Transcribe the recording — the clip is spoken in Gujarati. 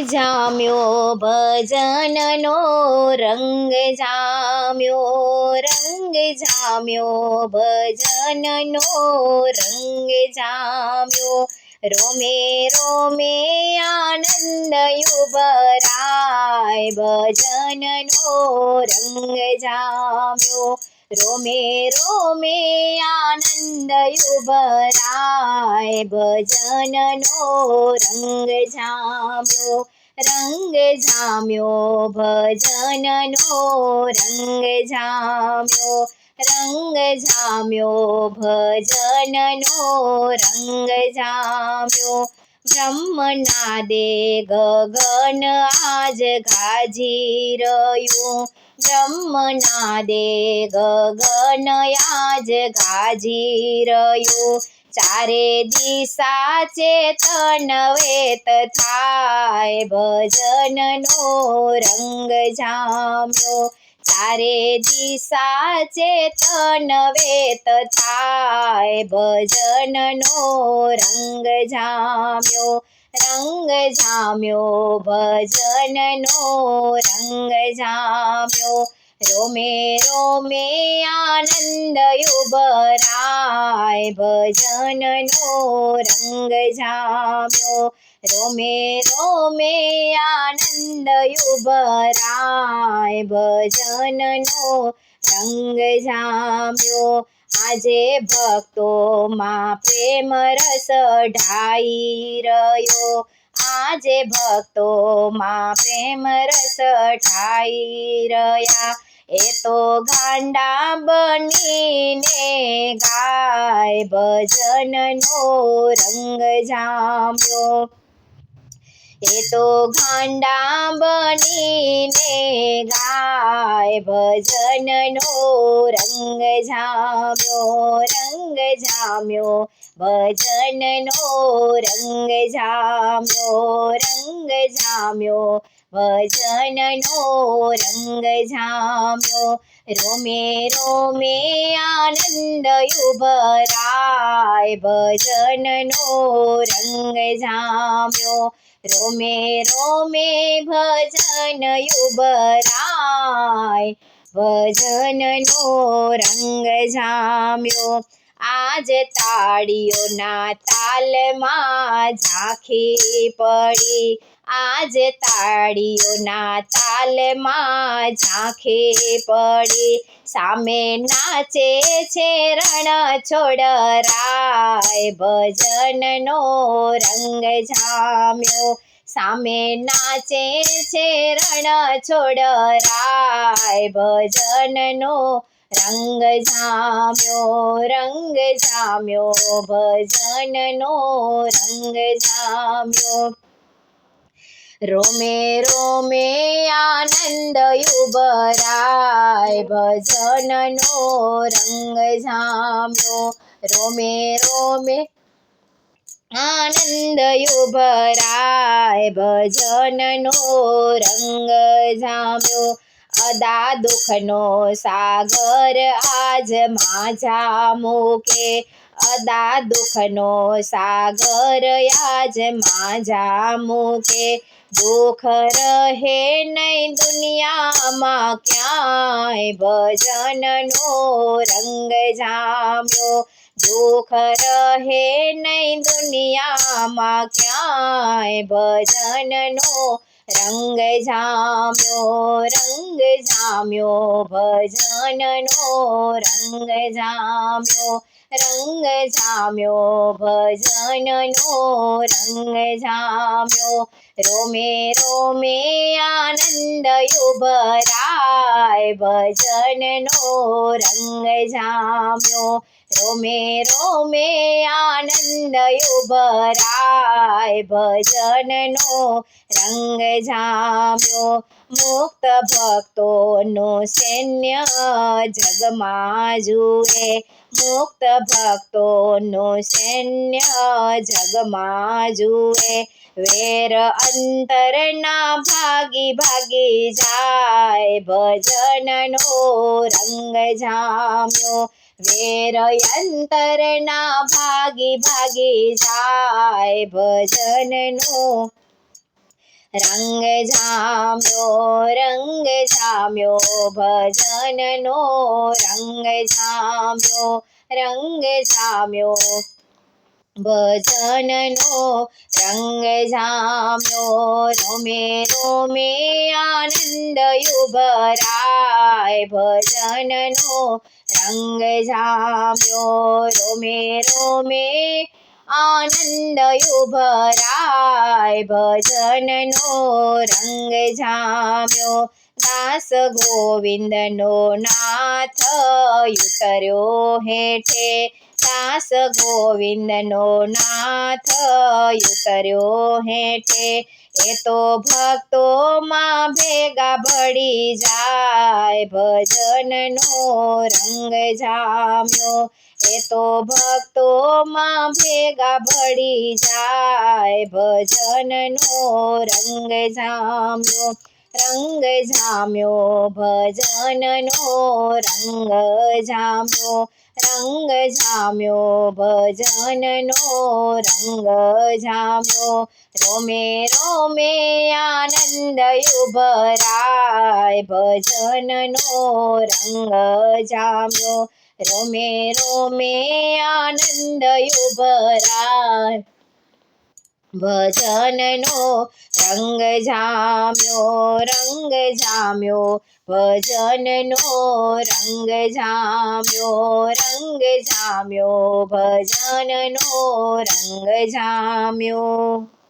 જામ્યો ભજનનો રંગ જામ્યો, રંગ જામ્યો ભજનનો રંગ જામ્યો, રોમે રોમે આનંદ ઉભરાય ભજનનો રંગ જામ્યો, રોમે રોમે આનંદ ઉભરાય ભજનનો રંગ જામ્યો, રંગ જામ્યો ભજનનો રંગ જામ્યો, રંગ જામ્યો ભજનનો રંગ જામ્યો, બ્રહ્મનાદે ગગન આજ ગાજી રહ્યું, બ્રહ્મનાદે ગગન આજ ગાજી રહ્યું, ચારે દિશા ચેતન વેત થાય ભજનનો રંગ જામ્યો, ચારે દિશા ચેતન વેત થાય ભજનનો રંગ જામ્યો, રંગ જામ્યો ભજનનો રંગ જામ્યો, રોમે રોમે આનંદ ઉભરાય ભજનનો રંગ જામ્યો, રોમે રોમે આનંદ ઉભરાય ભજનનો રંગ જામ્યો, આજે ભક્તોમાં પ્રેમ રસ ઢાઈ રહ્યો, આજે ભક્તોમાં પ્રેમ રસ ઢાઈ રહ્યા, એ તો ગાંડા બનીને ગાય ભજનનો રંગ જામ્યો, એ તો ગાંડા બનીને ગાય ભજનનો રંગ જામ્યો, રંગ જામ્યો ભજનનો રંગ જામ્યો, રંગ જામ્યો ભજનનો રંગ જામ્યો, રોમે રોમે આનંદ ઉભરાય ભજનનો રંગ જામ્યો, રોમે રોમે ભજન ઉભરાય ભજનનો રંગ જામ્યો, આજ તાળીઓના તાલમાં ઝાંખી પડી, આજ તાળીઓના તાલમાં ઝાંખી પડી, સામે નાચે છે રણ છોડરાય ભજનનો રંગ જામ્યો, સામે નાચે છે રણ છોડરાય ભજનનો રંગ જામ્યો, રંગ જામ્યો ભજનનો રંગ જામ્યો, રોમે રોમે આનંદ ઉભરાય ભજનનો રંગ જામ્યો, રોમે રોમે આનંદ ઉભરાય ભજનનો રંગ જામ્યો, અદા દુઃખનો સાગર આજ माझा મૂકે, અદા દુઃખનો સાગર આજ माझा મૂકે, દુઃખ રહે નહીં દુનિયામાં ક્યાંય ભજનનો રંગ જામ્યો, દુઃખ રહે નહીં દુનિયામાં ક્યાંય ભજનનો રંગ જામ્યો, રંગ જામ્યો ભજનનો રંગ જામ્યો, રંગ જામ્યો ભજનનો રંગ જામ્યો, રોમે રોમે આનંદ ઉભરાય ભજનનો રંગ જામ્યો, રોમે રોમે આનંદ ઉભરાય ભજનનો રંગ જામ્યો, મુક્ત ભક્તોનું સૈન્ય જગમાં જુએ, મુક્ત ભક્તોનું સૈન્ય જગમાં જુએ, વેર અંતરના ભાગી ભાગી જાય ભજનનો રંગ જામ્યો, વેર અંતરના ભાગી ભાગી જાય ભજનનો રંગ જામ્યો ભજનનો રંગ જામ્યો ભજનનો રંગ જામ્યો રોમે રોમે આનંદ ઉભરાય ભજનનો રંગ જામ્યો રોમે રોમે આનંદ ઉભરાય ભજનનો રંગ જામ્યો દાસ ગોવિંદનો નાથ ઉતર્યો હેઠે દાસ ગોવિંદનો નાથ ઉતર્યો હેઠે એ તો ભક્તોમાં ભેગા ભળી જાય ભજનનો રંગ જામ્યો એ તો ભક્તોમાં ભેગા ભળી જાય ભજનનો રંગ જામ્યો ભજનનો રંગ જામ્યો ભજનનો રંગ જામ્યો રોમે રોમે આનંદ ઉભરાય ભજનનો રંગ જામ્યો રોમે રોમે આનંદ ઉભરાય ભજનનો રંગ જામ્યો ભજનનો રંગ જામ્યો ભજનનો રંગ જામ્યો।